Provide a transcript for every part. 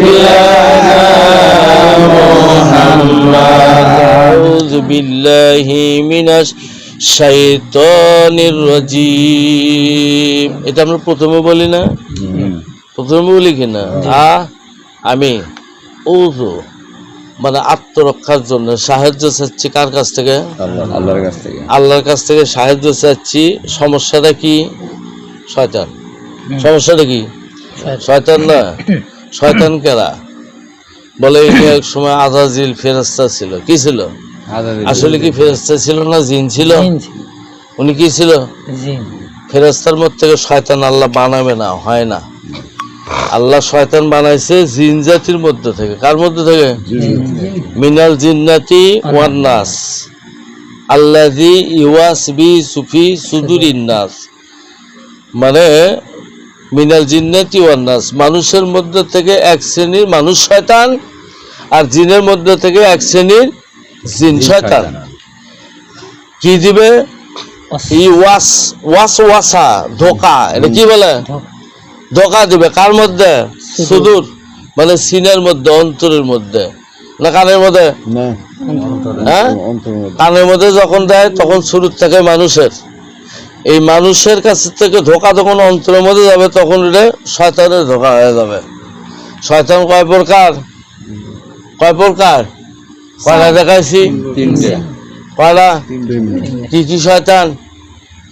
مولانا محمد أعوذ بالله من الشيطان الرجيم এটা আমরা প্রথমে বলি না প্রথমে বলি কিনা আমি ওযু মানে আত্মরক্ষার জন্য সাহায্য চাচ্ছি কার কাছ থেকে আল্লাহর কাছ থেকে সাহায্য চাচ্ছি সমস্যাটা কি শয়তান সমস্যাটা কি শয়তান না শয়তান কেরা বলে এক সময় আযাজিল ফেরেশতা ছিল কি ছিল আসলে কি ফেরেশতা ছিল না জিন ছিল উনি কি ছিল জিন ফেরেশতার মধ্যে থেকে শয়তান আল্লাহ বানাবে না হয় না আল্লাহ শয়তান বানাইছে জিন জাতির মধ্যে থেকে কার মধ্যে থেকে মিনাল জিন্নাতি ওয়ান নাস আল্লাযী ইউয়াসবি সুফি সুদুরিন নাস মানে মিনাল জিন্নাতি ওয়ান নাস মানুষের মধ্যে থেকে এক শ্রেণীর মানুষ শয়তান আর জিনের মধ্যে থেকে এক শ্রেণীর জিন শয়তান কি দিবে ওয়াসওয়াসা ধোঁকা এটা কি বলে ধোঁকা দিবে কার মধ্যে সুদূর মানে সিনের মধ্যে অন্তরের মধ্যে না কানের মধ্যে হ্যাঁ কানের মধ্যে যখন দেয় তখন শুরু থেকে মানুষের এই মানুষের কাছ থেকে ধোঁকা যখন অন্তরের মধ্যে যাবে তখন এটা শয়তানের ধোঁকা হয়ে যাবে শয়তান কয় প্রকার কয়টা দেখাইছি কয়টা কি কি শয়তান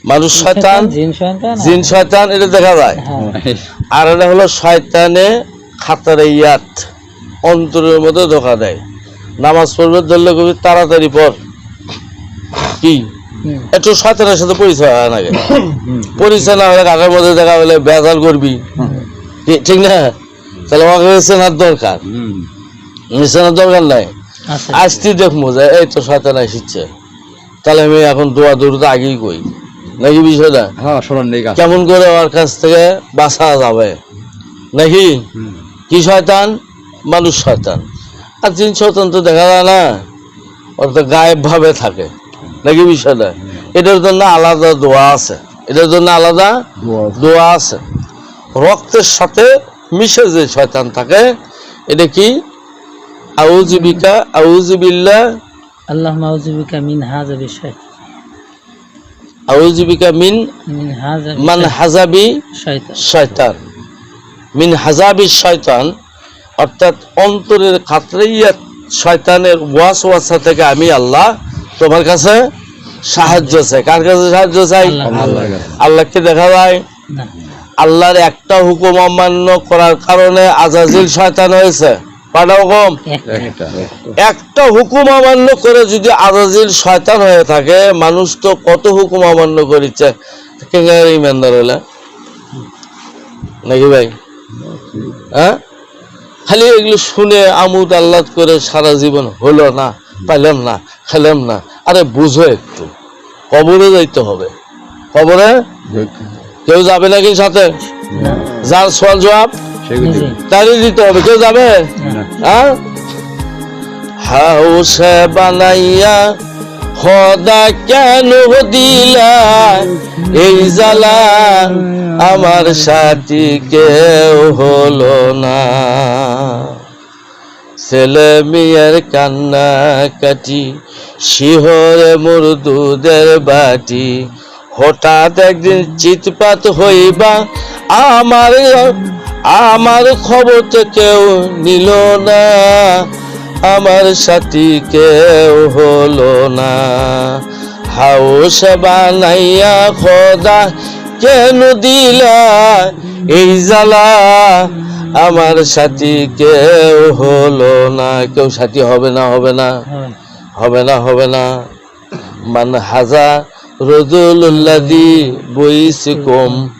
মানুষ শয়তান জিন শয়তান এটা দেখা যায় আর এটা হলো শয়তানে খাতারিয়াত অন্তরের মধ্যে ধোঁকা দেয় নামাজ পড়বে ধরলে কবি তাড়াতাড়ি পড় কি একটু শয়তানের সাথে পরিচয় হয় না পরিচয় না হলে কাকার মধ্যে দেখা হলে বেজাল করবি ঠিক না তাহলে আমাকে চেনার দরকার চেনার দরকার নাই আসতে দেখবো যে এই তো শয়তান আসছে তাহলে আমি এখন দোয়া দৌড়তে আগেই কই নাকি বিষয়টা কেমন করে ওর কাছ থেকে বাঁচা যাবে নাকি কি শয়তান মানুষ শয়তান আর জিন শয়তান তো দেখা যায় না ওর তো গায়েব ভাবে থাকে নাকি বিষয়টা এটার জন্য আলাদা দোয়া আছে এটার জন্য আলাদা দোয়া আছে রক্তের সাথে মিশে যে শয়তান থাকে এটা কি আউযু বিকা আউযু বিল্লাহ আল্লাহুম্মা আউযু বিকা মিন হাযাবি শাইতান আউযু বিকা মিন হাযাবি শয়তান মিন হাযাবি শয়তান অর্থাৎ অন্তরের খাতরিয়াত শয়তানের ওয়াসওয়াসা থেকে আমি আল্লাহ তোমার কাছে সাহায্য চাই কার কাছে সাহায্য চাই আল্লাহকে দেখা যায় না আল্লাহর একটা হুকুম অমান্য করার কারণে আযাজিল শয়তান হয়েছে কয়টা হুকুম একটা হুকুম অমান্য করে যদি আযাজিল শয়তান হয়ে থাকে মানুষ তো কত হুকুম অমান্য করেছে ইমানদার হলে নাকি ভাই হ্যাঁ খালি এগুলো শুনে আমোদ আহ্লাদ করে সারা জীবন হলো না পাইলাম না খেলাম না আরে বুঝো একটু কবরে যাইতে হবে কবরে কেউ যাবে নাকি সাথে যার সওয়াল জবাব তারই দিতে হবে কেউ যাবে হ্যাঁ হাউসে বানাইয়া খোদা কেন দিলা এই জ্বালা আমার সাথী কেউ হলো না ছেলে মেয়ের কান্না কাটি শিহরে মোর দুধের বাটি হঠাৎ একদিন চিৎপাত হইবা আমার খবর তো কেউ নিল না আমার সাথী কেউ হলো না হাউস বানাইয়া খোদা কেন দিলা এই জ্বালা আমার সাথী কেউ হলো না কেউ সাথী হবে না মান হাজা রজুল্লাযী বইসিকুম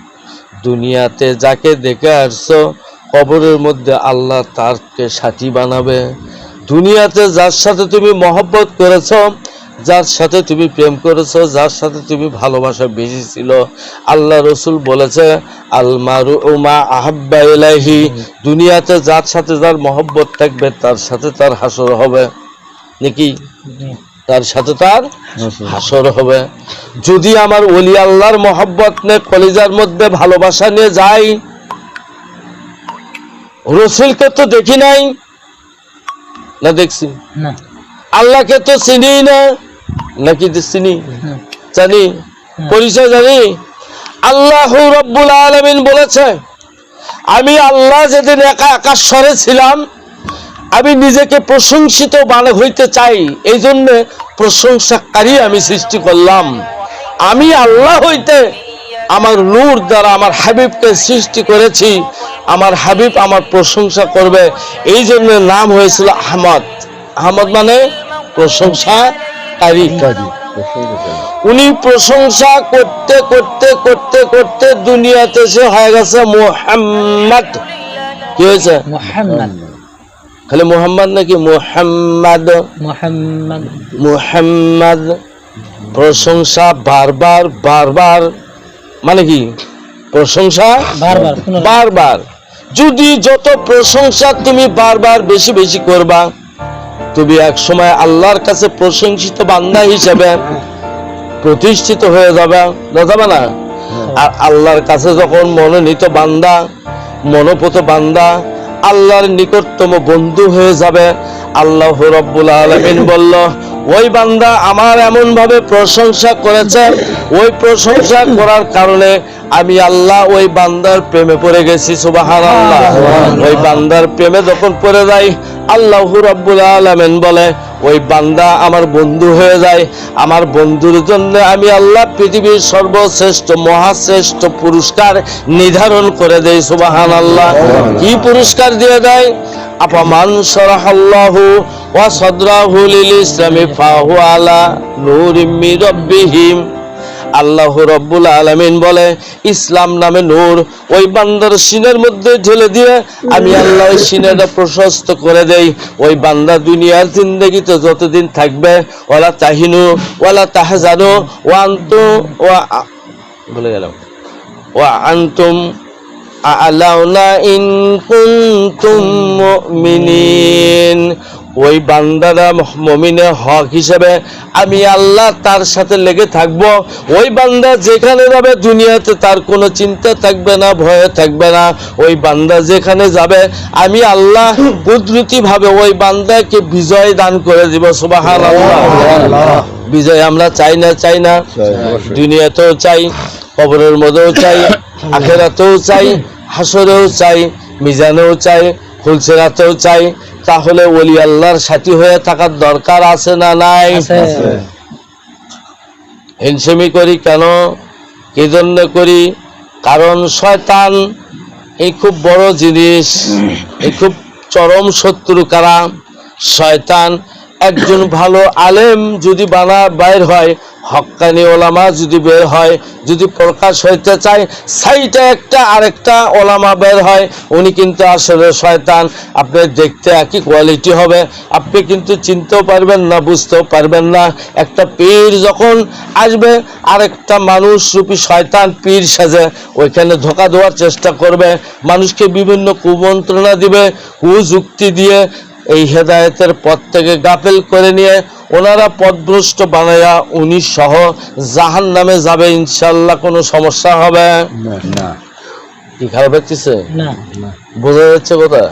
দুনিয়াতে যাকে দেখে আসছো কবরের মধ্যে আল্লাহ তারকে সাথী বানাবে দুনিয়াতে যার সাথে তুমি মহব্বত করেছো যার সাথে তুমি প্রেম করেছো যার সাথে তুমি ভালোবাসা বেশি ছিল আল্লাহ রসুল বলেছে আল মারউ মা আহাব্বা ইলাইহি দুনিয়াতে যার সাথে যার মহব্বত থাকবে তার সাথে তার হাসর হবে নাকি তার সাথে তার হাসর হবে যদি আমার ওলি আল্লাহর মহব্বত নিয়ে কলিজার মধ্যে ভালোবাসা নিয়ে যাই রসুলকে তো দেখি নাই, না দেখছি? না, আল্লাহকে তো চিনি না, নাকি চিনি? না, জানি, পরিচয় জানি। আল্লাহ রাব্বুল আলামিন বলেছে, আমি আল্লাহ যেদিন একা আকাশরে ছিলাম, আমি নিজেকে প্রশংসিত হইতে চাই, এই জন্য প্রশংসাকারী আমি সৃষ্টি করলাম। আমি আল্লাহ হইতে আমার নূর দ্বারা আমার হাবিবকে সৃষ্টি করেছি, আমার হাবিব আমার প্রশংসা করবে, এই জন্য নাম হয়েছিল আহমদ। আহমদ মানে প্রশংসাকারী। উনি প্রশংসা করতে করতে করতে করতে দুনিয়াতে সে হয়ে গেছে মুহাম্মদ। কি হয়েছে? মুহাম্মদ। খালি মুহাম্মদ নাকি মুহাম্মদ? মুহাম্মদ। মুহাম্মদ। প্রশংসা বারবার বারবার, মানে কি? প্রশংসা বারবার, বারবার। যদি যত প্রশংসা তুমি বারবার বেশি বেশি করবা, তুমি এক সময় আল্লাহর কাছে প্রশংসিত বান্দা হিসেবে প্রতিষ্ঠিত হয়ে যাবে, যাবে না? আর আল্লাহর কাছে যখন মনোনীত বান্দা, মনোপুত বান্দা আল্লাহর নিকটতম বন্ধু হয়ে যাবে, আল্লাহ রাব্বুল আলামিন বলল, ওই বান্দা আমার এমন ভাবে প্রশংসা করেছে, ওই প্রশংসা করার কারণে আমি আল্লাহ ওই বান্দার প্রেমে পড়ে গেছি। সুবহানাল্লাহ। ওই বান্দার প্রেমে যখন পড়ে যাই, আল্লাহ রাব্বুল আলামিন বলে, ওই বান্দা আমার বন্ধু হয়ে যায়। আমার বন্ধুর জন্য আমি আল্লাহ পৃথিবীর সর্বশ্রেষ্ঠ মহাশ্রেষ্ঠ পুরস্কার নির্ধারণ করে দেই। সুবহানাল্লাহ। কি পুরস্কার দিয়ে দেয়? আফামান শারাহাল্লাহু ওয়া সাদরাহু লিল ইসলামি ফাহু আলা নূরিম মির রাব্বিহিম। আল্লাহ রাব্বুল আলামিন বলে, ইসলাম নামে নূর ওই বান্দার সিনের মধ্যে ঢেলে দিয়ে আমি আল্লাহ ওই সিনাটা প্রশস্ত করে দেই। ওই বান্দা দুনিয়ার জিন্দেগিতে যতদিন থাকবে, ওয়ালা তাহিনু ওয়ালা তাহজানু ওয়া আনতুম বলে গেলাম ওয়া আনতুম আ'লাউনা ইন কুনতুম মুমিনিন। ওই বান্দারা মুমিনের হক হিসেবে আমি আল্লাহ তার সাথে লেগে থাকব। ওই বান্দা যেখানে যাবে দুনিয়াতে তার কোনো চিন্তা থাকবে না, ভয় থাকবে না। ওই বান্দা যেখানে যাবে আমি আল্লাহ কুদরতি ভাবে ওই বান্দাকে বিজয় দান করে দিব। সুবহানাল্লাহ। বিজয় আমরা চাই না? চাই না? দুনিয়াতেও চাই, কবরের মধ্যেও চাই, আখিরাতেও চাই, হাসরেও চাই, মিজানেও চাই, ফুলসিরাতেও চাই। তাহলে ওলি আল্লাহর সাথী হয়ে থাকার দরকার আছে না নাই? হিংসেমি করি কেন? কি জন্য করি? কারণ শয়তান এই খুব বড় জিনিস, এই খুব চরম শত্রু। কারা? শয়তান। একজন ভালো আলেম যদি বাইর হয়, হক্কানি ওলামা যদি বের হয়, যদি প্রকাশ হইতে চায়, সাইটে একটা আরেকটা ওলামা বের হয়, উনি কিন্তু আসলে শয়তান। আপনি দেখতে একই কোয়ালিটি হবে, আপনি কিন্তু চিনতেও পারবেন না, বুঝতেও পারবেন না। একটা পীর যখন আসবে, আরেকটা মানুষ রূপী শয়তান পীর সাজে ওইখানে ধোঁকা দেওয়ার চেষ্টা করবে, মানুষকে বিভিন্ন কুমন্ত্রণা দিবে, কুযুক্তি দিয়ে এই হেদায়েতের পথ থেকে গাফেল করে নিয়ে ওনারা পথভ্রষ্ট বানায়া উনি সহ জাহান্নামে যাবে। ইনশাআল্লাহ কোনো সমস্যা হবে না। কি খারাপ হচ্ছে? না। বোঝা যাচ্ছে কথা?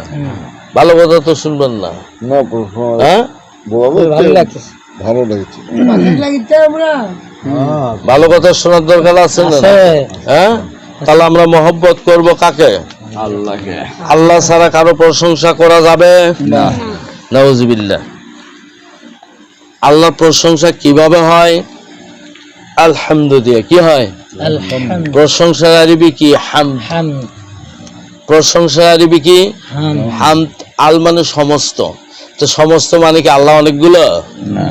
ভালো কথা তো শুনবেন না? হ্যাঁ, ভালো লাগছে। ভালো লাগছে। ভালো কথা শোনার দরকার আছে না? হ্যাঁ, তাহলে আমরা মহব্বত করব কাকে? আল্লাহকে। আল্লাহ ছাড়া কারো প্রশংসা করা যাবে না। নাউজুবিল্লাহ। আল্লাহর প্রশংসা কিভাবে হয়? আলহামদুলিল্লাহ। কি হয়? প্রশংসার আরবি কি? হামদ। প্রশংসার আরবি কি? হামদ। আল মানে সমস্ত। তো সমস্ত মানে কি আল্লাহ অনেকগুলো? না,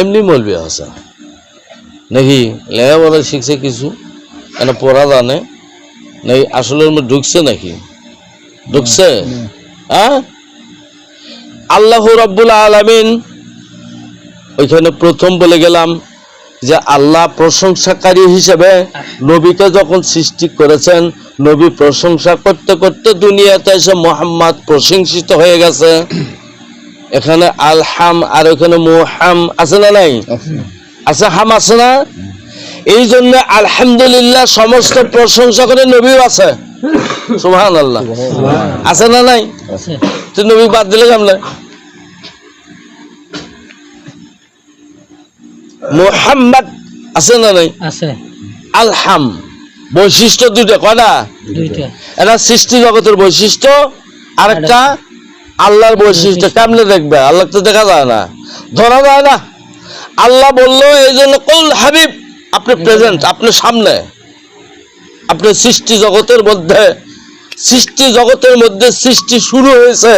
এমনি মৌলবি আছে নাকি? লেখাপড়া শিখছে কিছু, এনে পড়া জানে নাকি? আসলে ঢুকছে নাকি? ঢুকছে? হ্যাঁ। আল্লাহ রাব্বুল আলামিন ওইখানে প্রথম বলে গেলাম যে আল্লাহ প্রশংসাকারী হিসেবে নবীকে যখন সৃষ্টি করেছেন, নবী প্রশংসা করতে করতে দুনিয়াতে এসে মুহাম্মদ প্রশংসিত হয়ে গেছে। এখানে আলহাম আর ওখানে মুহাম আছে না নাই? আছে, হাম আছে না? এই জন্য আলহামদুলিল্লাহ সমস্ত প্রশংসা করে নবীও আছে, সুবহানাল্লাহ, আছে না নাই? আছে। তুই নবী বাদ দিলে কেমনে? মুহাম্মদ আছে না নাই? আছে আলহাম বৈশিষ্ট্য দুইটা, কয়টা? দুইটা। এটা সৃষ্টি জগতের বৈশিষ্ট্য, আরেকটা আল্লাহর বৈশিষ্ট্য। কেমনে দেখবে? আল্লাহ তো দেখা যায় না, ধরা যায় না। আল্লাহ বললো এই জন্য কুল হাবিব, আপনি প্রেজেন্ট, আপনি সামনে, আপনি সৃষ্টি জগতের মধ্যে, সৃষ্টি জগতের মধ্যে সৃষ্টি শুরু হয়েছে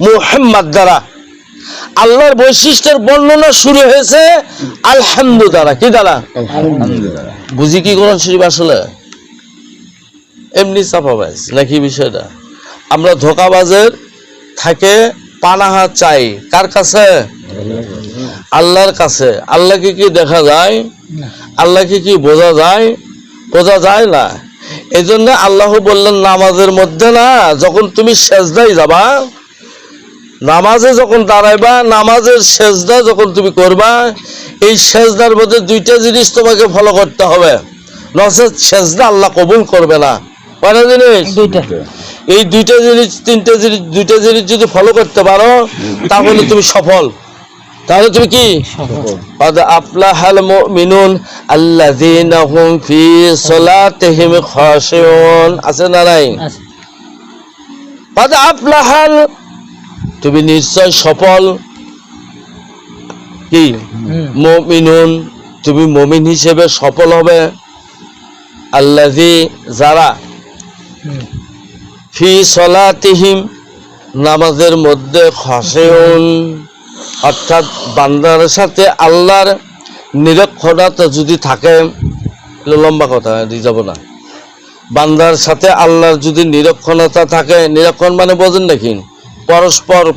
মুহাম্মদ দ্বারা। আল্লাহর বৈশিষ্ট্যের বর্ণনা শুরু হয়েছে আলহামদু দ্বারা। কি দ্বারা? বুঝি কি কোরআন শরীফ আসলে এমনি চাপাবাজ নাকি বিষয়টা? আমরা ধোঁকাবাজের থাকে পানাহা চাই কার কাছে? আল্লাহর কাছে। আল্লাহকে কি দেখা যায়? আল্লাহকে কি বোঝা যায়? বোঝা যায় না। এই জন্য আল্লাহ বললেন নামাজের মধ্যে না, যখন তুমি সেজদায় যাবা, নামাজে যখন দাঁড়াইবা, নামাজের সেজদা যখন তুমি করবা, এই সেজদার মধ্যে দুইটা জিনিস তোমাকে ফলো করতে হবে, নচেত সেজদা আল্লাহ কবুল করবে না। কয়টা জিনিস? দুইটা। এই দুইটা জিনিস, তিনটা জিনিস, দুইটা জিনিস যদি ফলো করতে পারো তাহলে তুমি সফল। তাহলে তুমি কি? قد أفلح المؤمنون الذين هم في صلاتهم خاشعون। আছে না নাই? আছে। قد أفلح, তুমি নিশ্চয় সফল। কি? মুমিনুন, তুমি মুমিন হিসেবে সফল হবে। আল্লাযী, যারা, ফি সলাতিহিম, নামাজের মধ্যে, খাশিউন, অর্থাৎ বান্দার সাথে আল্লাহর নিরক্ষণতা যদি থাকে, লম্বা কথা দিয়ে যাব না, বান্দার সাথে আল্লাহর যদি নিরক্ষণতা থাকে, নিরক্ষণ মানে বোঝেন নাকি?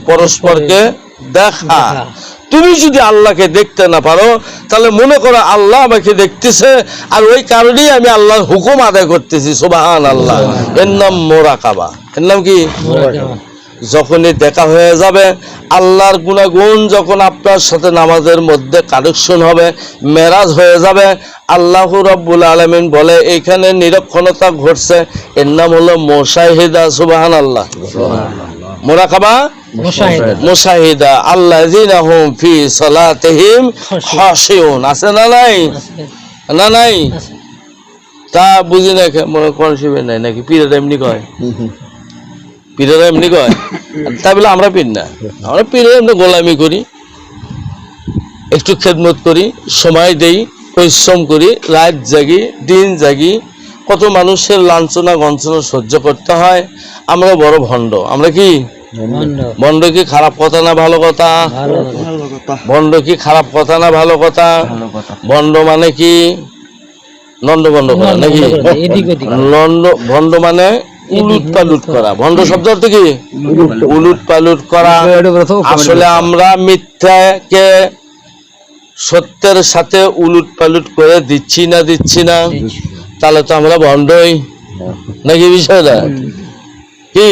পরস্পরকে দেখা। তুমি যদি আল্লাহকে দেখতে না পারো তাহলে মনে করো আল্লাহ আমাকে দেখতেছে, আর ওই কারণেই আমি আল্লাহর হুকুম আদায় করতেছি। সুবহানাল্লাহ। এর নাম মুরাকাবা। এর নাম কি? যখনই দেখা হয়ে যাবে, আল্লাহর গুণাগুণ যখন আপনার সাথে নামাজের মধ্যে কানেকশন হবে, মেরাজ হয়ে যাবে, আল্লাহ রাব্বুল আলামিন বলে এইখানে নিরক্ষণতা ঘটছে, এর নাম হলো মুশাহিদা। সুবহানাল্লাহ। মুরাকাবা, মুশাহিদা। আল্লাযীনা হুম ফি সালাতিহিম খাশিউন। আছে না নাই? না নাই? তা বুঝি না, মনে কোন শিবে নাই নাকি? পীরেরা এমনি কয়, পীরেরা এমনি কয়। তাই বলে আমরা পীর না, আমরা পীরে এমনি গোলামি করি, একটু খেদমত করি, সময় দেই, পরিশ্রম করি, রাত জাগি, দিন জাগি, কত মানুষের লাঞ্ছনা গঞ্চনা সহ্য করতে হয়। আমরা বড় ভণ্ড। আমরা কি ভণ্ড? কি খারাপ কথা না ভালো কথা? ভণ্ড কি খারাপ কথা না ভালো কথা? ভণ্ড মানে কি? নন্দ ভণ্ড করা নাকি? ভণ্ড মানে উলুট পালুট করা। ভণ্ড শব্দ অর্থ কি? উলুট পালুট করা। আসলে আমরা মিথ্যাকে সত্যের সাথে উলুট পালুট করে দিচ্ছি না, দিচ্ছি না, তাহলে তো আমরা ভণ্ডই নাকি? বিষয়টা কি?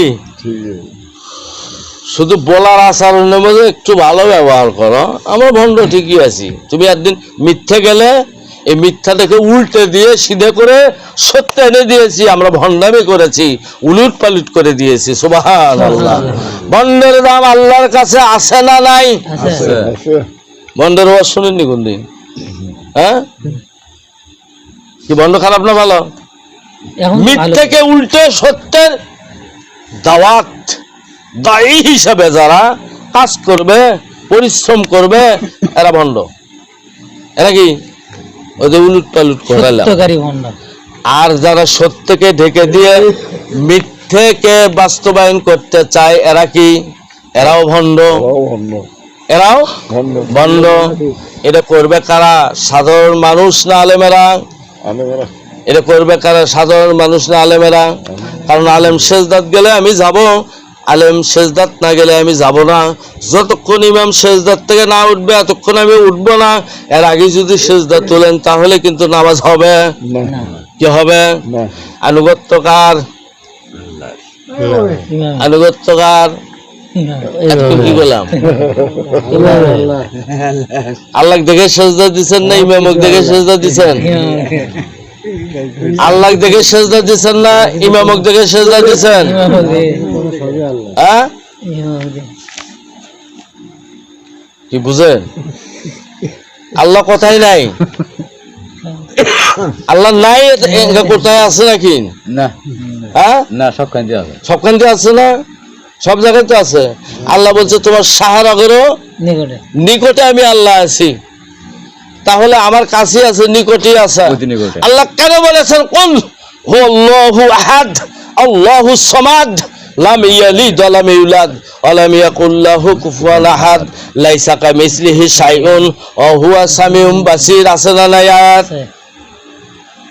শুধু বলার আচরণের মধ্যে একটু ভালো ব্যবহার করো, আমরা ভণ্ড ঠিকই আছি। তুমি একদিন মিথ্যে গেলে, এই মিথ্যাটাকে উল্টে দিয়ে সিধে করে সত্য এনে দিয়েছি, আমরা ভণ্ডামি করেছি, উলুট পালুট করে দিয়েছি। সুবহানাল্লাহ। ভণ্ডের দাম আল্লাহর কাছে আছে না নাই? ভণ্ডের ওয়াজ শুনেননি কোনদিন? হ্যাঁ, কি ভণ্ড খারাপ না ভালো? মিথ্যাকে উল্টে সত্যের দাওয়াত দায়ী হিসাবে যারা কাজ করবে, পরিশ্রম করবে, এরা ভণ্ড। এরা কি? ওদের উলুট পালুট করালাম। আর যারা সত্যকে ঢেকে দিয়ে মিথ্যেকে বাস্তবায়ন করতে চায়, এরা কি? এরাও ভণ্ড। এরাও ভণ্ড। এটা করবে কারা? সাধারণ মানুষ না আলেমেরা? এটা করবে কারা? সাধারণ মানুষ না আলেমেরা? কারণ আলেম সেজদাত গেলে আমি যাব, আলেম সেজদাত না গেলে আমি যাব না। যতক্ষণ ইমাম সেজদাত থেকে না উঠবে এতক্ষণ আমি উঠবো না। এর আগে যদি সেজদাত তোলেন তাহলে কিন্তু নামাজ হবে কি হবে? আনুগত্যকার, আনুগত্যকার এতক্ষণ কি বললাম? আল্লাহ দেখে সেজদা দিচ্ছেন না ইমামক দেখে সেজদা দিচ্ছেন? আল্লাহ দেখে সেজদা দিচ্ছেন না ইমামক দেখে সেজদা দিচ্ছেন? হ্যাঁ কি বুঝেন? আল্লাহ কথাই নাই, আল্লাহ নাই কোথায় আছে নাকি? না হ্যাঁ না, সবখানে আছে, সবখানে আছে না, সব জায়গায় তো আছে। আল্লাহ বলছে তোমার সাহারাগেরও নিকটে আমি আল্লাহ আছি, তাহলে আমার কাছে আছে, নিকটে আছে। অতি নিকটে। আল্লাহ কেন বলেছেন কুল হুয়াল্লাহু আহাদ আল্লাহুস সামাদ লাম ইয়ালিদ ওয়া লাম ইউলাদ ওয়া লাম ইয়াকুল লাহু কুফুয়ান আহাদ লাইসা কামিসলিহি শাইউন ওয়া হুয়া সামিউম বাসীর। আছে না নাই আয়াত?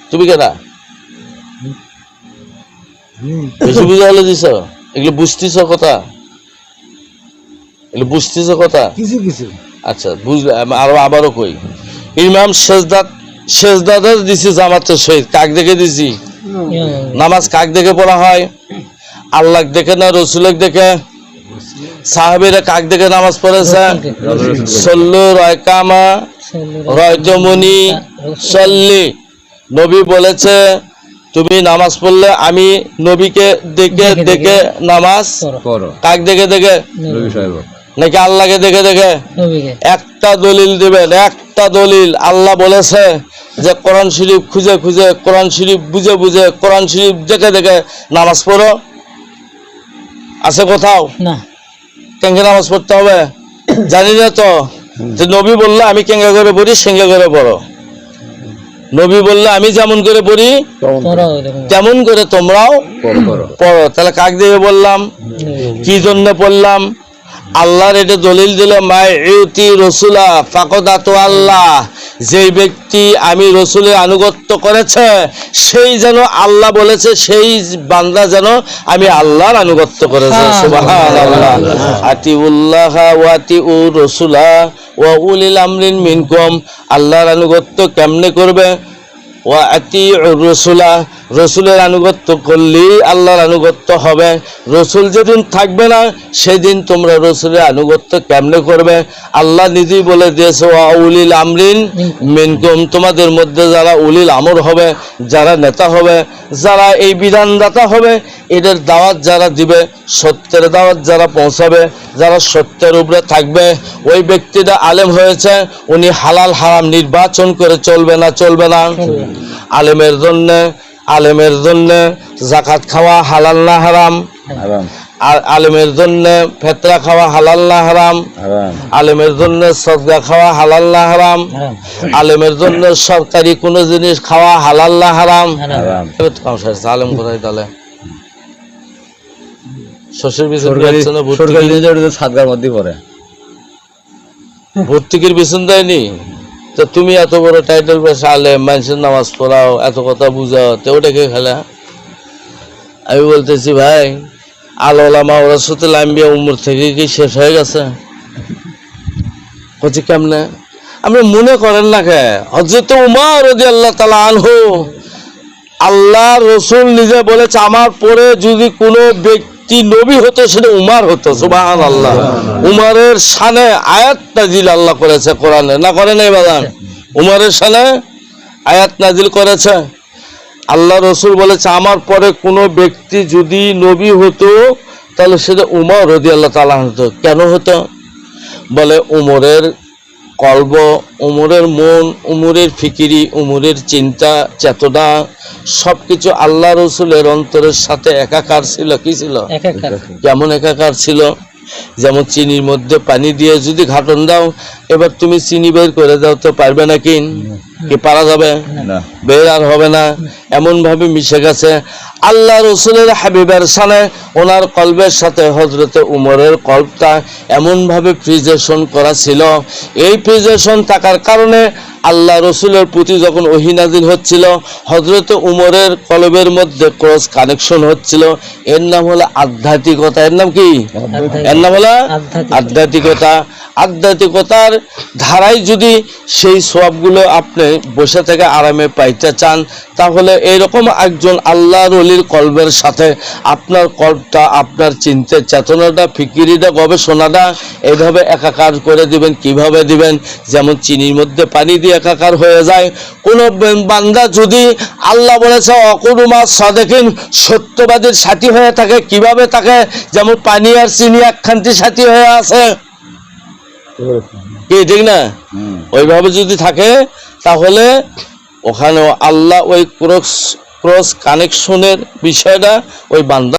তুমি কেনা বেশি বুঝা হলে দিছ, এগুলো বুঝতেছ কথা, এগুলো বুঝতেছ কথা কিছু কিছু। আচ্ছা বুঝলে আবারও কই, ইমাম সেজদা দিছি জামাতের সহিত, কাক দেখে দিছি? নামাজ কাক দেখে পড়া হয়? আল্লাহ দেখে না রসুলক দেখে? সাহাবীরা কাক দেখে নামাজ পড়েছে? সল্লু রাকামা রায়তুমুনি সল্লি, নবী বলেছে তুমি নামাজ পড়লে আমি নবীকে দেখে দেখে নামাজ পড়ো। কাক দেখে দেখে? নবী সাহেব নাকি আল্লাহকে দেখে দেখে? একটা দলিল দিবেন, একটা দলিল। আল্লাহ বলেছে যে কোরআন শরীফ খুঁজে খুঁজে, কোরআন শরীফ বুঝে বুঝে, কোরআন শরীফ দেখে দেখে নামাজ পড়ো? আছে কোথাও? না। কেঙ্গে নামাজ পড়তে হবে জানি না তো, যে নবী বললে আমি কেঙ্গা করে পড়ি সেঙ্গা করে পড়ো। নবী বললে আমি যেমন করে পড়ি তেমন করে তোমরাও পড়ো। তাহলে কাক দিয়ে বললাম? কি জন্য পড়লাম? আল্লাহর এটা দলিল দিল মাই ইউতি রসুলা ফাকদাতু আল্লাহ, যেই ব্যক্তি আমি রসুলের আনুগত্য করেছে সেই যেন আল্লাহ বলেছে সেই বান্দা যেন আমি আল্লাহর আনুগত্য করেছে। সুবহানাল্লাহ। আতিউল্লাহ ওয়া আতিউ রসুলা ওয়া উলিল আমরিন মিনকুম, আল্লাহর আনুগত্য কেমনে করবে? ওয়া আতিউর রসুলা, রসুলের আনুগত্য করলেই আল্লাহর আনুগত্য হবে। রসুল যেদিন থাকবে না সেদিন তোমরা রসুলের আনুগত্য কেমনে করবে? আল্লাহ নিজেই বলে দিয়েছে ওয়া উলিল আমরিন মিনকুম, তোমাদের মধ্যে যারা উলিল আমর হবে, যারা নেতা হবে, যারা এই বিধানদাতা হবে, এদের দাওয়াত যারা দিবে, সত্যের দাওয়াত যারা পৌঁছাবে, যারা সত্যের উপরে থাকবে, ওই ব্যক্তিটা আলেম হয়েছে, উনি হালাল হারাম নির্বাচন করে চলবে না? চলবে না? আলেমের জন্য যাকাত খাওয়া হালাল না হারাম? আর আলেমের জন্য ফেতরা খাওয়া হালাল না হারাম? আলেমের জন্য সদকা খাওয়া হালাল না হারাম? আলেমের জন্য সরকারি কোনো জিনিস খাওয়া হালাল না হারাম? আলেম কোথায় তাহলে? শস্যের বিছুন সাদগার মধ্যে পড়ে, ভর্তিকির বিছুন দেয়নি তো তুমি এত বড় টাইটেল পেশা আলেম, মানুষের নামাজ পড়াও, এত কথা বুঝাও, তো ওটাকে খেলা? আমি বলতেছি ভাই আল ওলামা ওরাসাতুল আম্বিয়া উমর থেকে কি শেষ হয়ে গেছে? বলছি কেমনে? আপনি মনে করেন না কে হযরত উমর রাদিয়াল্লাহু তাআলা আনহু, আল্লাহ রসুল নিজে বলেছে আমার পরে যদি কোনো ব্যক্তি নবী হতো সেটা উমর হতো। সুবহানাল্লাহ। উমরের শানে আয়াত নাজিল আল্লাহ করেছে কোরআনে, না করে নাই বাজান? উমরের শানে আয়াত নাজিল করেছে। আল্লাহ রসুল বলেছে আমার পরে কোনো ব্যক্তি যদি নবী হতো তাহলে সেটা উমর রাদিয়াল্লাহু তাআলা হতো। কেন হতো? বলে উমরের কলব, উমরের মন, উমরের ফিকিরি, উমরের চিন্তা চেতনা সবকিছু আল্লাহ রসুলের অন্তরের সাথে একাকার ছিল। কি ছিল? কেমন একাকার ছিল? যেমন চিনির মধ্যে পানি দিয়ে যদি ঘাটন দাও, এবার তুমি চিনি বের করে দাও তো পারবে নাকি? কি পারা যাবে? বের আর হবে না। এমন ভাবে মিশে গেছে আল্লাহ রসুলের হাবিবের সানে ওনার কলবের সাথে হযরতে উমরের কলবটা এমন ভাবে প্রিজেশন করা ছিল। এই প্রিজেশন থাকার কারণে আল্লাহ রসুলের প্রতি যখন ওহী নাযিল হচ্ছিল হযরতে উমরের কলবের মধ্যে ক্রস কানেকশন হচ্ছিল। এর নাম হলো আধ্যাত্মিকতা। এর নাম কি? এর নাম হলো আধ্যাত্মিকতা। আধ্যাত্মিকতার ধারায় যদি সেই সওয়াবগুলো আপনি বসে থেকে আরামে পাইতে চান, তাহলে এরকম একজন আল্লাহর ওলির কলবের সাথে আপনার কলবটা, আপনার চিন্তা চেতনাটা, ফিকিরিটা, গবেষণাটা এইভাবে একাকার করে দিবেন। কিভাবে দিবেন? যেমন চিনির মধ্যে পানি দিয়ে একাকার হয়ে যায়। কোন বান্দা যদি আল্লাহ বলেছে অকুরুমা সাদেকিন, সত্যবাদীর সাথী হয়ে থাকে, কিভাবে থাকে? যেমন পানি আর চিনি একখান্তি সাথী হয়ে আছে, কি ঠিক না? ওইভাবে যদি থাকে তাহলে ওখানে আল্লাহ ওই ক্রস কানেকশনের বিষয়টা ওই বান্দা